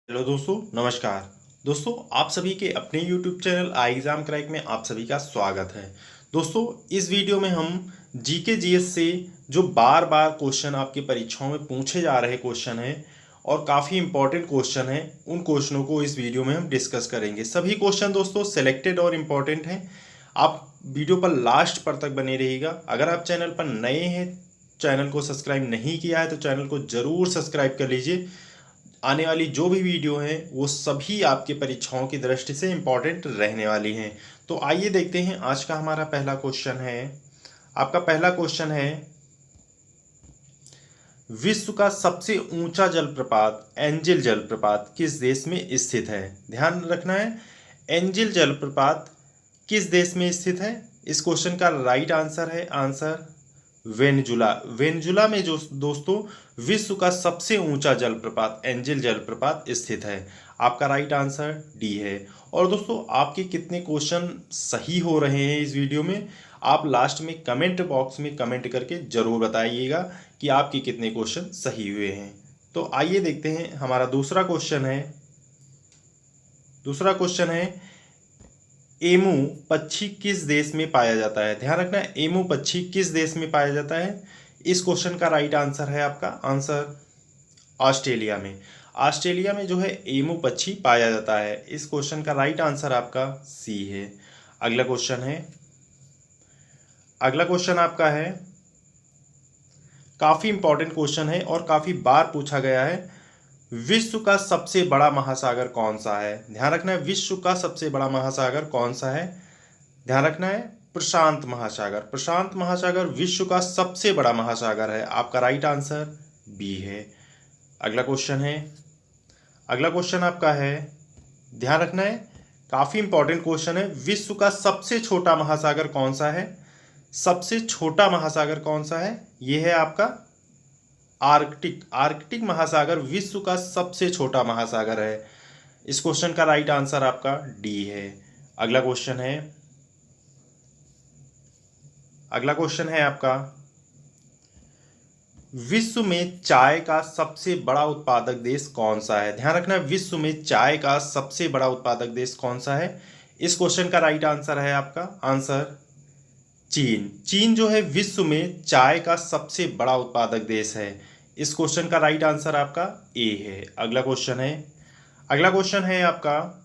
Hello दोस्तों, नमस्कार। दोस्तों, आप सभी के अपने YouTube चैनल आई एग्ज़ाम क्रैक में आप सभी का स्वागत है। दोस्तों, इस वीडियो में हम जीके जीएस से जो बार बार क्वेश्चन आपकी परीक्षाओं में पूछे जा रहे क्वेश्चन हैं और काफ़ी इंपॉर्टेंट क्वेश्चन हैं, उन क्वेश्चनों को इस वीडियो में हम डिस्कस करेंगे। सभी क्वेश्चन दोस्तों सेलेक्टेड और इम्पॉर्टेंट हैं। आप वीडियो पर लास्ट पर तक बने रहिएगा। अगर आप चैनल पर नए हैं, चैनल को सब्सक्राइब नहीं किया है तो चैनल को ज़रूर सब्सक्राइब कर लीजिए। आने वाली जो भी वीडियो हैं वो सभी आपके परीक्षाओं की दृष्टि से इम्पॉर्टेंट रहने वाली हैं। तो आइए देखते हैं आज का हमारा पहला क्वेश्चन है। आपका पहला क्वेश्चन है, विश्व का सबसे ऊंचा जलप्रपात एंजिल जलप्रपात किस देश में स्थित है? ध्यान रखना है, एंजिल जलप्रपात किस देश में स्थित है? इस क्वेश्चन का राइट आंसर है आंसर वेनेजुला। वेनेजुला में जो दोस्तों विश्व का सबसे ऊंचा जलप्रपात एंजिल जलप्रपात स्थित है। आपका राइट आंसर डी है। और दोस्तों, आपके कितने क्वेश्चन सही हो रहे हैं इस वीडियो में, आप लास्ट में कमेंट बॉक्स में कमेंट करके ज़रूर बताइएगा कि आपके कितने क्वेश्चन सही हुए हैं। तो आइए देखते हैं, हमारा दूसरा क्वेश्चन है एमू पक्षी किस देश में पाया जाता है? ध्यान रखना है, एमू पक्षी किस देश में पाया जाता है? इस क्वेश्चन का राइट आंसर है आपका आंसर ऑस्ट्रेलिया में। ऑस्ट्रेलिया में जो है एमू पक्षी पाया जाता है। इस क्वेश्चन का राइट आंसर आपका सी है। अगला क्वेश्चन आपका है, काफ़ी इंपॉर्टेंट क्वेश्चन है और काफ़ी बार पूछा गया है। विश्व का सबसे बड़ा महासागर कौन सा है? ध्यान रखना है, विश्व का सबसे बड़ा महासागर कौन सा है? ध्यान रखना है, प्रशांत महासागर। प्रशांत महासागर विश्व का सबसे बड़ा महासागर है। आपका राइट आंसर बी है। अगला क्वेश्चन आपका है, ध्यान रखना है, काफ़ी इंपॉर्टेंट क्वेश्चन है। विश्व का सबसे छोटा महासागर कौन सा है? सबसे छोटा महासागर कौन सा है? यह है आपका आर्कटिक महासागर विश्व का सबसे छोटा महासागर है। इस क्वेश्चन का राइट आंसर आपका डी है। अगला क्वेश्चन है आपका, विश्व में चाय का सबसे बड़ा उत्पादक देश कौन सा है? ध्यान रखना, विश्व में चाय का सबसे बड़ा उत्पादक देश कौन सा है? इस क्वेश्चन का राइट आंसर है आपका आंसर चीन। चीन जो है विश्व में चाय का सबसे बड़ा उत्पादक देश है। इस क्वेश्चन का राइट आंसर आपका ए है। अगला क्वेश्चन है आपका,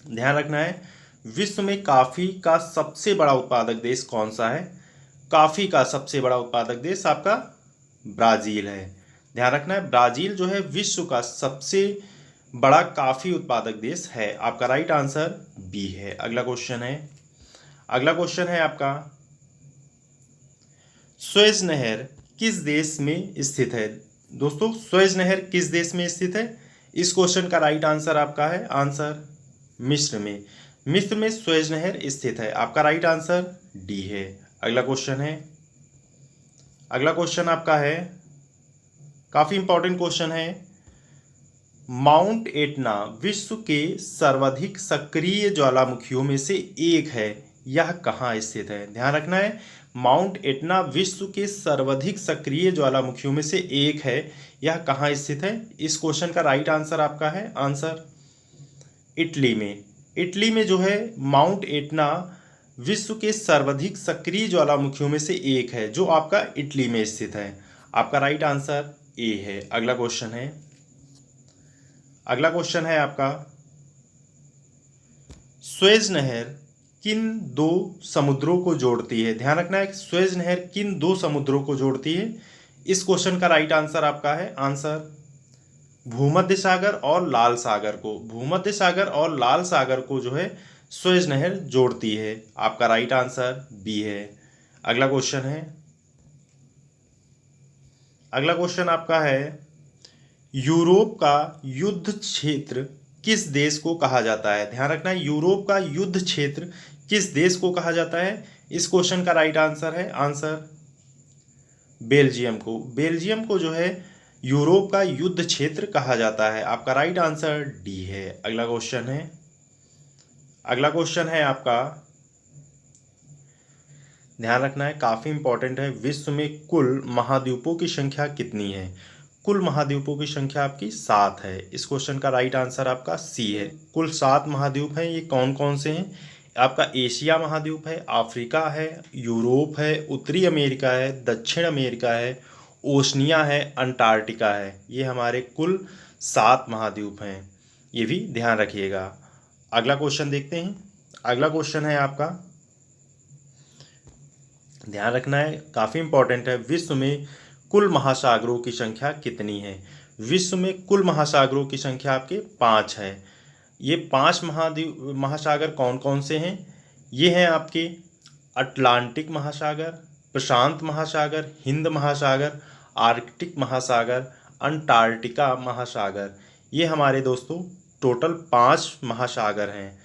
ध्यान रखना है, विश्व में कॉफी का सबसे बड़ा उत्पादक देश कौन सा है? कॉफी का सबसे बड़ा उत्पादक देश आपका ब्राजील है। ध्यान रखना है, ब्राजील जो है विश्व का सबसे बड़ा कॉफी उत्पादक देश है। आपका राइट आंसर बी है। अगला क्वेश्चन है आपका, सुएज नहर किस देश में स्थित है? दोस्तों, सुएज नहर किस देश में स्थित है? इस क्वेश्चन का राइट आंसर आपका है आंसर मिस्र में। मिस्र में सुएज नहर स्थित है। आपका राइट आंसर डी है। अगला क्वेश्चन आपका है, काफी इंपॉर्टेंट क्वेश्चन है। माउंट एटना विश्व के सर्वाधिक सक्रिय ज्वालामुखियों में से एक है, यह कहाँ स्थित है? ध्यान रखना है, माउंट एटना विश्व के सर्वाधिक सक्रिय ज्वालामुखियों में से एक है, यह कहाँ स्थित है? इस क्वेश्चन का राइट आंसर आपका है आंसर इटली में। इटली में जो है माउंट एटना विश्व के सर्वाधिक सक्रिय ज्वालामुखियों में से एक है, जो आपका इटली में स्थित है। आपका राइट आंसर ए है। अगला क्वेश्चन है आपका, सुएज नहर किन दो समुद्रों को जोड़ती है? ध्यान रखना है, सुएज नहर किन दो समुद्रों को जोड़ती है? इस क्वेश्चन का राइट आंसर आपका है आंसर भूमध्य सागर और लाल सागर को। भूमध्य सागर और लाल सागर को जो है सुएज नहर जोड़ती है। आपका राइट आंसर बी है। अगला क्वेश्चन आपका है, यूरोप का युद्ध क्षेत्र किस देश को कहा जाता है? ध्यान रखना है, यूरोप का युद्ध क्षेत्र किस देश को कहा जाता है? इस क्वेश्चन का राइट आंसर है आंसर बेल्जियम को। बेल्जियम को जो है यूरोप का युद्ध क्षेत्र कहा जाता है। आपका राइट आंसर डी है। अगला क्वेश्चन है आपका, ध्यान रखना है, काफ़ी इंपॉर्टेंट है। विश्व में कुल महाद्वीपों की संख्या कितनी है? कुल महाद्वीपों की संख्या आपकी 7 है। इस क्वेश्चन का राइट आंसर आपका सी है। कुल 7 महाद्वीप हैं। ये कौन कौन से हैं? आपका एशिया महाद्वीप है, अफ्रीका है, यूरोप है, उत्तरी अमेरिका है, दक्षिण अमेरिका है, ओशनिया है, अंटार्कटिका है। ये हमारे कुल 7 महाद्वीप हैं। ये भी ध्यान रखिएगा। अगला क्वेश्चन देखते हैं। अगला क्वेश्चन है आपका, ध्यान रखना है, काफ़ी इंपॉर्टेंट है। विश्व में कुल महासागरों की संख्या कितनी है? विश्व में कुल महासागरों की संख्या आपके 5 है। ये 5 महासागर कौन कौन से हैं? ये हैं आपके अटलांटिक महासागर, प्रशांत महासागर, हिंद महासागर, आर्कटिक महासागर, अंटार्कटिका महासागर। ये हमारे दोस्तों टोटल 5 महासागर हैं।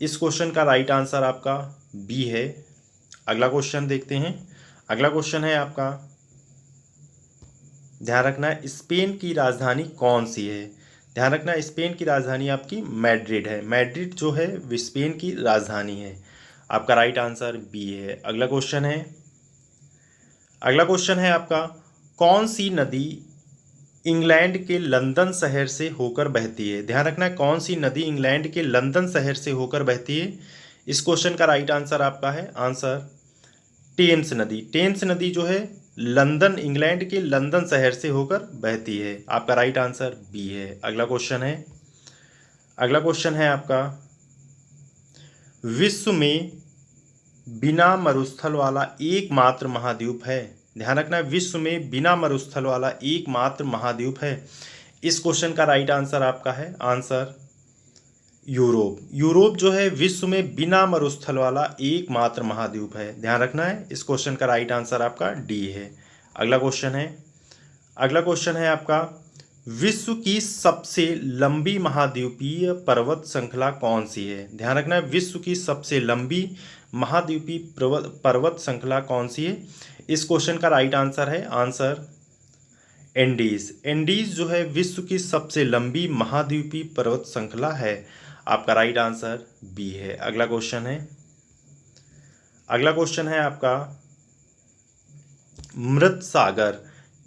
इस क्वेश्चन का राइट आंसर आपका बी है। अगला क्वेश्चन देखते हैं। अगला क्वेश्चन है आपका, ध्यान रखना है, स्पेन की राजधानी कौन सी है? ध्यान रखना है, स्पेन की राजधानी आपकी मैड्रिड है। मैड्रिड जो है स्पेन की राजधानी है। आपका राइट आंसर बी है। अगला क्वेश्चन है, अगला क्वेश्चन है आपका, कौन सी नदी इंग्लैंड के लंदन शहर से होकर बहती है? ध्यान रखना है, कौन सी नदी इंग्लैंड के लंदन शहर से होकर बहती है? इस क्वेश्चन का राइट आंसर आपका है आंसर टेम्स नदी। टेम्स नदी जो है लंदन, इंग्लैंड के लंदन शहर से होकर बहती है। आपका राइट आंसर बी है। अगला क्वेश्चन है, अगला क्वेश्चन है आपका, विश्व में बिना मरुस्थल वाला एकमात्र महाद्वीप है? ध्यान रखना है, विश्व में बिना मरुस्थल वाला एकमात्र महाद्वीप है। इस क्वेश्चन का राइट आंसर आपका है आंसर यूरोप। यूरोप जो है विश्व में बिना मरुस्थल वाला एकमात्र महाद्वीप है। ध्यान रखना है, इस क्वेश्चन का राइट आंसर आपका डी है। अगला क्वेश्चन है, अगला क्वेश्चन है आपका, विश्व की सबसे लंबी महाद्वीपीय पर्वत श्रृंखला कौन सी है? ध्यान रखना है, विश्व की सबसे लंबी महाद्वीपीय पर्वत श्रृंखला कौन सी है? इस क्वेश्चन का राइट आंसर है आंसर एंडीज। एंडीज जो है विश्व की सबसे लंबी महाद्वीपीय पर्वत श्रृंखला है। आपका राइट आंसर बी है। अगला क्वेश्चन है, अगला क्वेश्चन है आपका, मृत सागर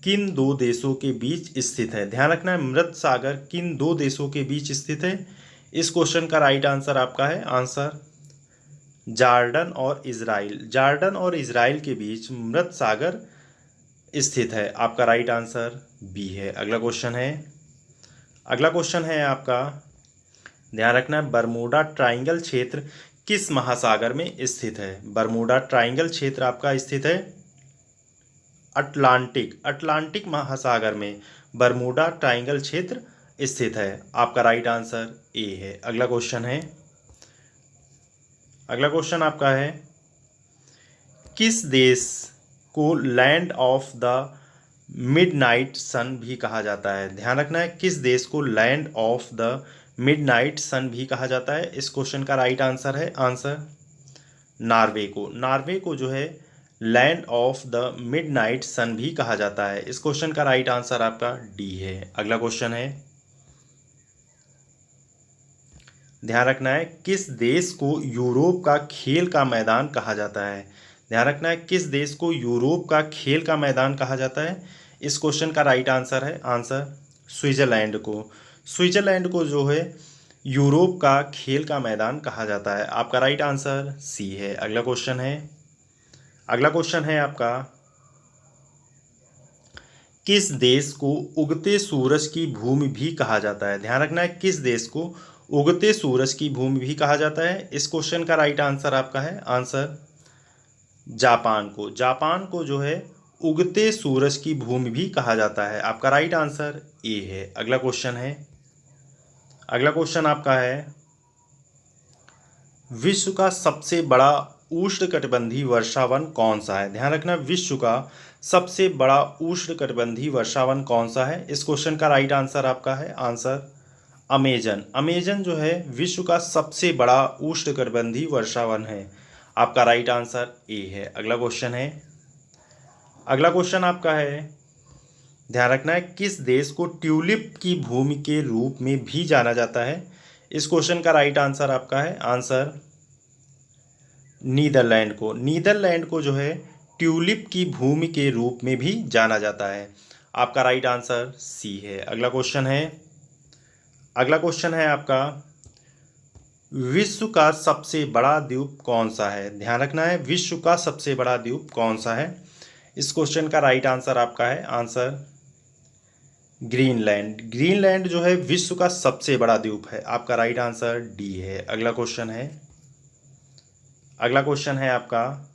किन 2 देशों के बीच स्थित है? ध्यान रखना है, मृत सागर किन 2 देशों के बीच स्थित है? इस क्वेश्चन का राइट आंसर आपका है आंसर जॉर्डन और इजराइल। जॉर्डन और इजराइल के बीच मृत सागर स्थित है। आपका राइट आंसर बी है। अगला क्वेश्चन है, अगला क्वेश्चन है आपका, ध्यान रखना है, बरमूडा ट्रायंगल क्षेत्र किस महासागर में स्थित है? बरमूडा ट्रायंगल क्षेत्र आपका स्थित है अटलांटिक महासागर में बरमूडा ट्रायंगल क्षेत्र स्थित है। आपका राइट आंसर ए है। अगला क्वेश्चन है, अगला क्वेश्चन आपका है, किस देश को लैंड ऑफ द मिडनाइट सन भी कहा जाता है? ध्यान रखना है, किस देश को लैंड ऑफ द मिडनाइट सन भी कहा जाता है? इस क्वेश्चन का राइट आंसर है आंसर नॉर्वे को। नॉर्वे को जो है लैंड ऑफ द मिडनाइट सन भी कहा जाता है। इस क्वेश्चन का राइट आंसर आपका डी है। अगला क्वेश्चन है, ध्यान रखना है, किस देश को यूरोप का खेल का मैदान कहा जाता है? ध्यान रखना है, किस देश को यूरोप का खेल का मैदान कहा जाता है? इस क्वेश्चन का राइट आंसर है आंसर स्विट्जरलैंड को। स्विट्जरलैंड को जो है यूरोप का खेल का मैदान कहा जाता है। आपका राइट आंसर सी है। अगला क्वेश्चन है, अगला क्वेश्चन है आपका, किस देश को उगते सूरज की भूमि भी कहा जाता है? ध्यान रखना है, किस देश को उगते सूरज की भूमि भी कहा जाता है? इस क्वेश्चन का राइट आंसर आपका है आंसर जापान को। जापान को जो है उगते सूरज की भूमि भी कहा जाता है। आपका राइट आंसर ए है। अगला क्वेश्चन है, अगला क्वेश्चन आपका है, विश्व का सबसे बड़ा उष्णकटिबंधीय वर्षावन कौन सा है? ध्यान रखना, विश्व का सबसे बड़ा उष्णकटिबंधीय वर्षावन कौन सा है? इस क्वेश्चन का राइट आंसर आपका है आंसर अमेजन। अमेजन जो है विश्व का सबसे बड़ा उष्णकटिबंधीय वर्षावन है। आपका राइट आंसर ए है। अगला क्वेश्चन है, अगला क्वेश्चन आपका है, ध्यान रखना है, किस देश को ट्यूलिप की भूमि के रूप में भी जाना जाता है? इस क्वेश्चन का राइट आंसर आपका है आंसर नीदरलैंड को। नीदरलैंड को जो है ट्यूलिप की भूमि के रूप में भी जाना जाता है। आपका राइट आंसर सी है। अगला क्वेश्चन है आपका, विश्व का सबसे बड़ा द्वीप कौन सा है? ध्यान रखना है, विश्व का सबसे बड़ा द्वीप कौन सा है? इस क्वेश्चन का राइट आंसर आपका है आंसर ग्रीनलैंड। ग्रीनलैंड जो है विश्व का सबसे बड़ा द्वीप है। आपका राइट आंसर डी है। अगला क्वेश्चन है आपका,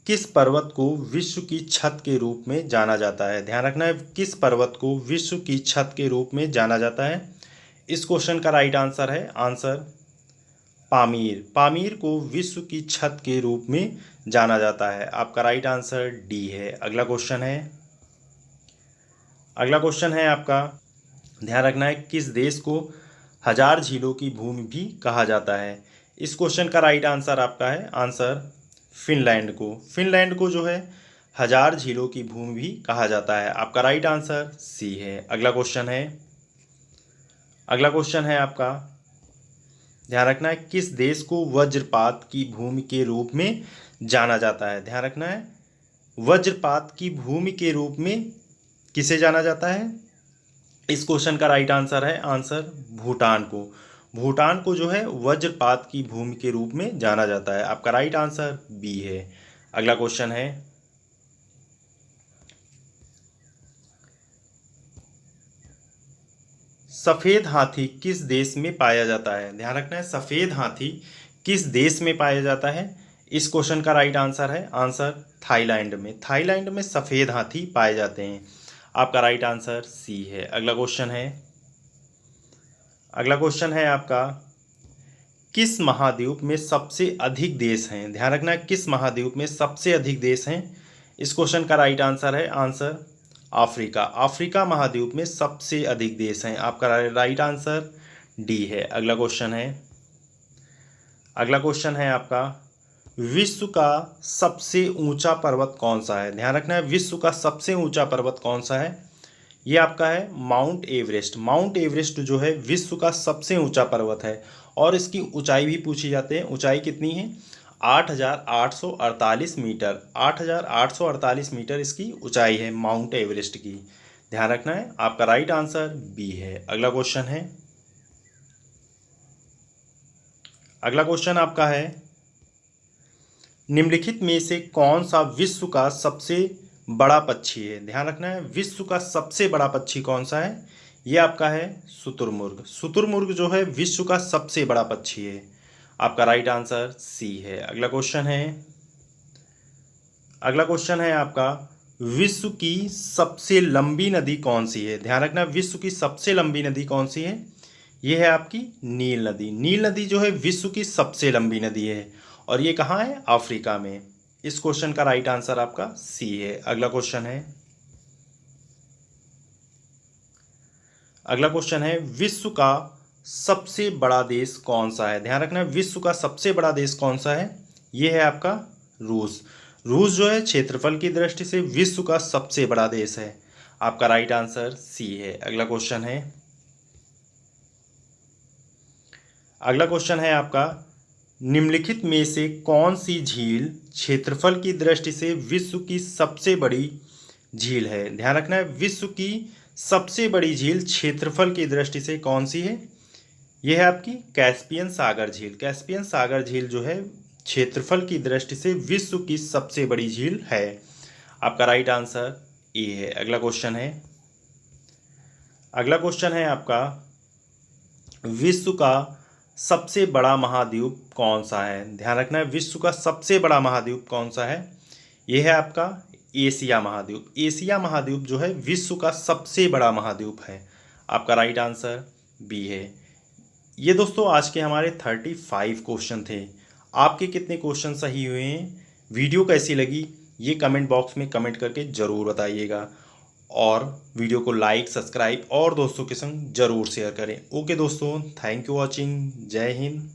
किस पर्वत को विश्व की छत के रूप में जाना जाता है? ध्यान रखना है, किस पर्वत को विश्व की छत के रूप में जाना जाता है? इस क्वेश्चन का राइट आंसर है आंसर पामीर। पामीर को विश्व की छत के रूप में जाना जाता है। आपका राइट आंसर डी है। अगला क्वेश्चन है आपका, ध्यान रखना है, किस देश को 1000 झीलों की भूमि भी कहा जाता है? इस क्वेश्चन का राइट आंसर आपका है आंसर फिनलैंड को। फिनलैंड को जो है 1000 झीलों की भूमि भी कहा जाता है। आपका राइट आंसर सी है। अगला क्वेश्चन है आपका, ध्यान रखना है, किस देश को वज्रपात की भूमि के रूप में जाना जाता है? ध्यान रखना है, वज्रपात की भूमि के रूप में किसे जाना जाता है? इस क्वेश्चन का राइट आंसर है आंसर भूटान को। भूटान को जो है वज्रपात की भूमि के रूप में जाना जाता है। आपका राइट आंसर बी है। अगला क्वेश्चन है, सफेद हाथी किस देश में पाया जाता है? ध्यान रखना है, सफेद हाथी किस देश में पाया जाता है? इस क्वेश्चन का राइट आंसर है आंसर थाईलैंड में। थाईलैंड में सफेद हाथी पाए जाते हैं। आपका राइट आंसर सी है। अगला क्वेश्चन है आपका, किस महाद्वीप में सबसे अधिक देश हैं? ध्यान रखना है, किस महाद्वीप में सबसे अधिक देश हैं? इस क्वेश्चन का राइट आंसर है आंसर अफ्रीका। अफ्रीका महाद्वीप में सबसे अधिक देश हैं। आपका राइट आंसर डी है। अगला क्वेश्चन है आपका, विश्व का सबसे ऊंचा पर्वत कौन सा है? ध्यान रखना है, विश्व का सबसे ऊंचा पर्वत कौन सा है? ये आपका है माउंट एवरेस्ट। माउंट एवरेस्ट जो है विश्व का सबसे ऊंचा पर्वत है और इसकी ऊंचाई भी पूछी जाती है। ऊंचाई कितनी है? 8,848 मीटर। 8,848 मीटर इसकी ऊंचाई है माउंट एवरेस्ट की। ध्यान रखना है। आपका राइट आंसर बी है। अगला क्वेश्चन आपका है, निम्नलिखित में से कौन सा विश्व का सबसे बड़ा पक्षी है? ध्यान रखना है, विश्व का सबसे बड़ा पक्षी कौन सा है? ये आपका है शुतुरमुर्ग। शुतुरमुर्ग जो है विश्व का सबसे बड़ा पक्षी है। आपका राइट आंसर सी है। अगला क्वेश्चन है आपका, विश्व की सबसे लंबी नदी कौन सी है? ध्यान रखना, विश्व की सबसे लंबी नदी कौन सी है? ये है आपकी नील नदी। नील नदी जो है विश्व की सबसे लंबी नदी है और ये कहाँ है? अफ्रीका में। इस क्वेश्चन का राइट आंसर आपका सी है। अगला क्वेश्चन है, विश्व का सबसे बड़ा देश कौन सा है? ध्यान रखना, विश्व का सबसे बड़ा देश कौन सा है? ये है आपका रूस। रूस जो है क्षेत्रफल की दृष्टि से विश्व का सबसे बड़ा देश है। आपका राइट आंसर सी है। अगला क्वेश्चन है आपका, निम्नलिखित में से कौन सी झील क्षेत्रफल की दृष्टि से विश्व की सबसे बड़ी झील है? ध्यान रखना है, विश्व की सबसे बड़ी झील क्षेत्रफल की दृष्टि से कौन सी है? यह है आपकी कैस्पियन सागर झील। कैस्पियन सागर झील जो है क्षेत्रफल की दृष्टि से विश्व की सबसे बड़ी झील है। आपका राइट आंसर ए है। अगला क्वेश्चन है आपका, विश्व का सबसे बड़ा महाद्वीप कौन सा है? ध्यान रखना है, विश्व का सबसे बड़ा महाद्वीप कौन सा है? यह है आपका एशिया महाद्वीप। एशिया महाद्वीप जो है विश्व का सबसे बड़ा महाद्वीप है। आपका राइट आंसर बी है। ये दोस्तों आज के हमारे 35 क्वेश्चन थे। आपके कितने क्वेश्चन सही हुए हैं? वीडियो कैसी लगी ये कमेंट बॉक्स में कमेंट करके ज़रूर बताइएगा और वीडियो को लाइक, सब्सक्राइब और दोस्तों के संग ज़रूर शेयर करें। ओके दोस्तों, थैंक यू वॉचिंग। जय हिंद।